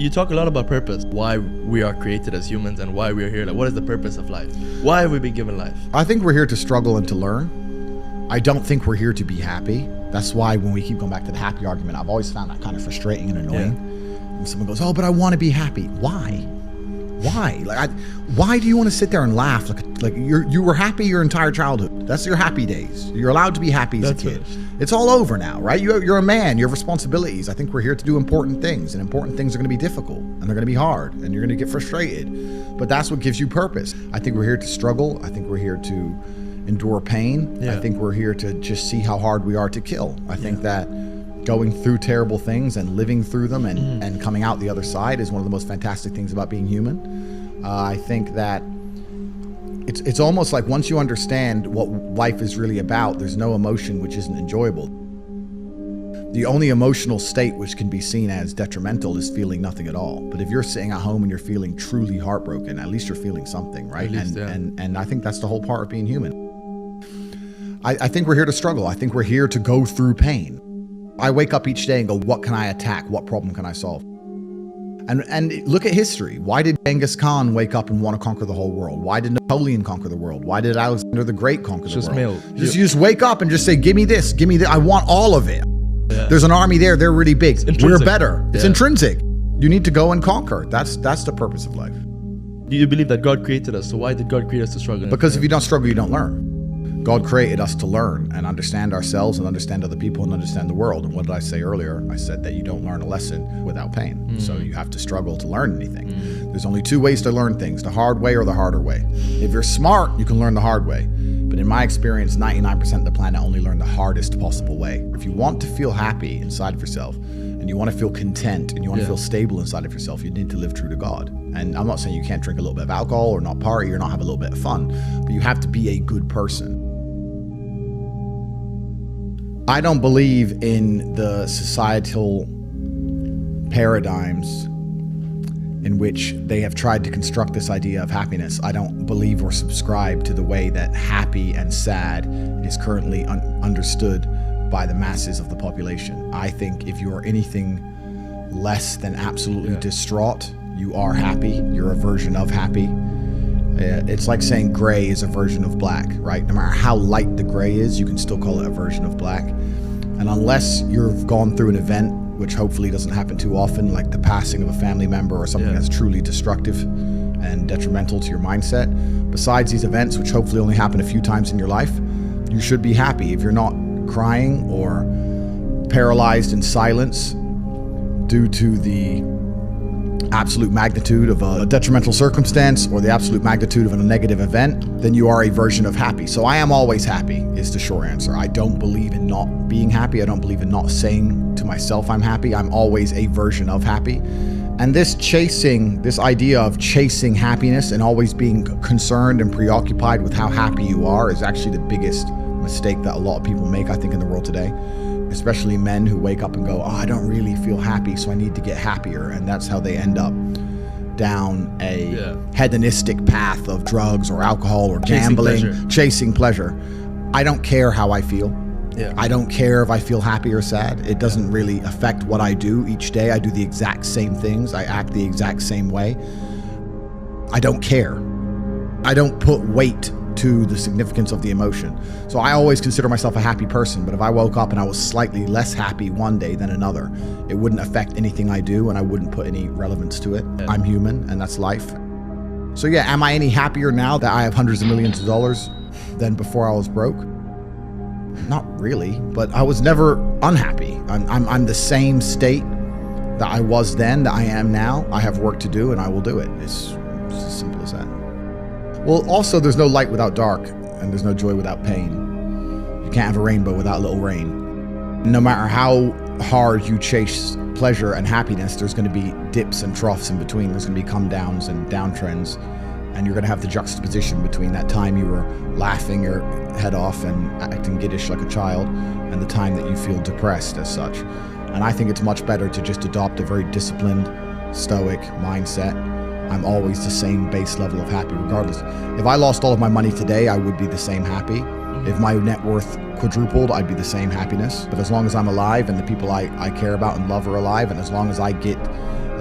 You talk a lot about purpose, why we are created as humans and why we are here. Like, what is the purpose of life? Why have we been given life? I think we're here to struggle and to learn. I don't think we're here to be happy. That's why when we keep going back to the happy argument, I've always found that kind of frustrating and annoying. When someone goes, oh, but I want to be happy. Why? Why do you want to sit there and laugh like you were happy your entire childhood? That's your happy days. You're allowed to be happy as a kid. It's all over now, right? You're a man. You have responsibilities. I think we're here to do important things, and important things are going to be difficult, and they're going to be hard, and you're going to get frustrated. But that's what gives you purpose. I think we're here to struggle. I think we're here to endure pain. I think we're here to just see how hard we are to kill. I think that going through terrible things and living through them and coming out the other side is one of the most fantastic things about being human. I think that it's almost like once you understand what life is really about, there's no emotion which isn't enjoyable. The only emotional state which can be seen as detrimental is feeling nothing at all. But if you're sitting at home and you're feeling truly heartbroken, at least you're feeling something, right? And I think that's the whole part of being human. I think we're here to struggle. I think we're here to go through pain. I wake up each day and go, what can I attack? What problem can I solve? And look at history. Why did Genghis Khan wake up and want to conquer the whole world? Why did Napoleon conquer the world? Why did Alexander the Great conquer the world? You just wake up and just say, give me this, give me that. I want all of it. There's an army there. They're really big. We're better. It's intrinsic. You need to go and conquer. That's the purpose of life. Do you believe that God created us? So why did God create us to struggle? Because if you don't struggle, you don't learn. God created us to learn and understand ourselves and understand other people and understand the world. And what did I say earlier? I said that you don't learn a lesson without pain. So you have to struggle to learn anything. There's only two ways to learn things, the hard way or the harder way. If you're smart, you can learn the hard way. But in my experience, 99% of the planet only learn the hardest possible way. If you want to feel happy inside of yourself, and you want to feel content, and you want to feel stable inside of yourself, you need to live true to God. And I'm not saying you can't drink a little bit of alcohol or not party or not have a little bit of fun, but you have to be a good person. I don't believe in the societal paradigms in which they have tried to construct this idea of happiness. I don't believe or subscribe to the way that happy and sad is currently understood by the masses of the population. I think if you are anything less than absolutely distraught, you are happy. You're a version of happy. It's like saying gray is a version of black, right? No matter how light the gray is, you can still call it a version of black. And unless you've gone through an event, which hopefully doesn't happen too often, like the passing of a family member or something that's truly destructive and detrimental to your mindset, besides these events, which hopefully only happen a few times in your life, you should be happy. If you're not crying or paralyzed in silence due to the absolute magnitude of a detrimental circumstance or the absolute magnitude of a negative event, then you are a version of happy. So I am always happy is the short answer. I don't believe in not being happy. I don't believe in not saying to myself I'm happy. I'm always a version of happy. And this idea of chasing happiness and always being concerned and preoccupied with how happy you are is actually the biggest mistake that a lot of people make, I think, in the world today. Especially men who wake up and go, oh, I don't really feel happy, so I need to get happier. And that's how they end up down a hedonistic path of drugs or alcohol or gambling, chasing pleasure. I don't care how I feel. I don't care if I feel happy or sad. It doesn't really affect what I do each day. I do the exact same things. I act the exact same way. I don't care. I don't put weight to the significance of the emotion. So I always consider myself a happy person, but if I woke up and I was slightly less happy one day than another, it wouldn't affect anything I do and I wouldn't put any relevance to it. I'm human and that's life. So yeah, am I any happier now that I have hundreds of millions of dollars than before I was broke? Not really, but I was never unhappy. I'm the same state that I was then that I am now. I have work to do and I will do it. It's as simple as that. Well, also, there's no light without dark, and there's no joy without pain. You can't have a rainbow without a little rain. No matter how hard you chase pleasure and happiness, there's going to be dips and troughs in between. There's going to be come downs and downtrends, and you're going to have the juxtaposition between that time you were laughing your head off and acting giddish like a child, and the time that you feel depressed as such. And I think it's much better to just adopt a very disciplined, stoic mindset. I'm always the same base level of happy regardless. If I lost all of my money today, I would be the same happy. If my net worth quadrupled, I'd be the same happiness. But as long as I'm alive and the people I care about and love are alive, and as long as I get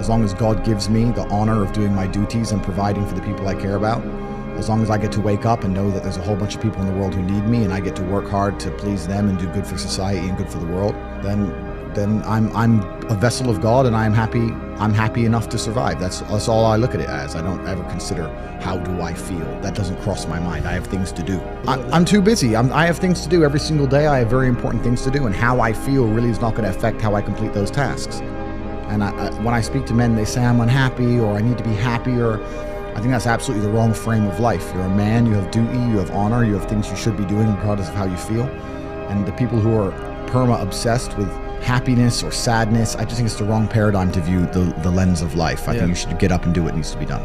As long as God gives me the honor of doing my duties and providing for the people I care about, as long as I get to wake up and know that there's a whole bunch of people in the world who need me and I get to work hard to please them and do good for society and good for the world, then I'm a vessel of God, and I'm happy enough to survive. That's all I look at it as. I don't ever consider how do I feel. That doesn't cross my mind. I have things to do. I'm too busy. I have things to do every single day. I have very important things to do, and how I feel really is not going to affect how I complete those tasks. And when I speak to men, they say I'm unhappy or I need to be happier. I think that's absolutely the wrong frame of life. You're a man, you have duty, you have honor, you have things you should be doing regardless of how you feel. And the people who are perma-obsessed with happiness or sadness, I just think it's the wrong paradigm to view the lens of life. I think you should get up and do what needs to be done.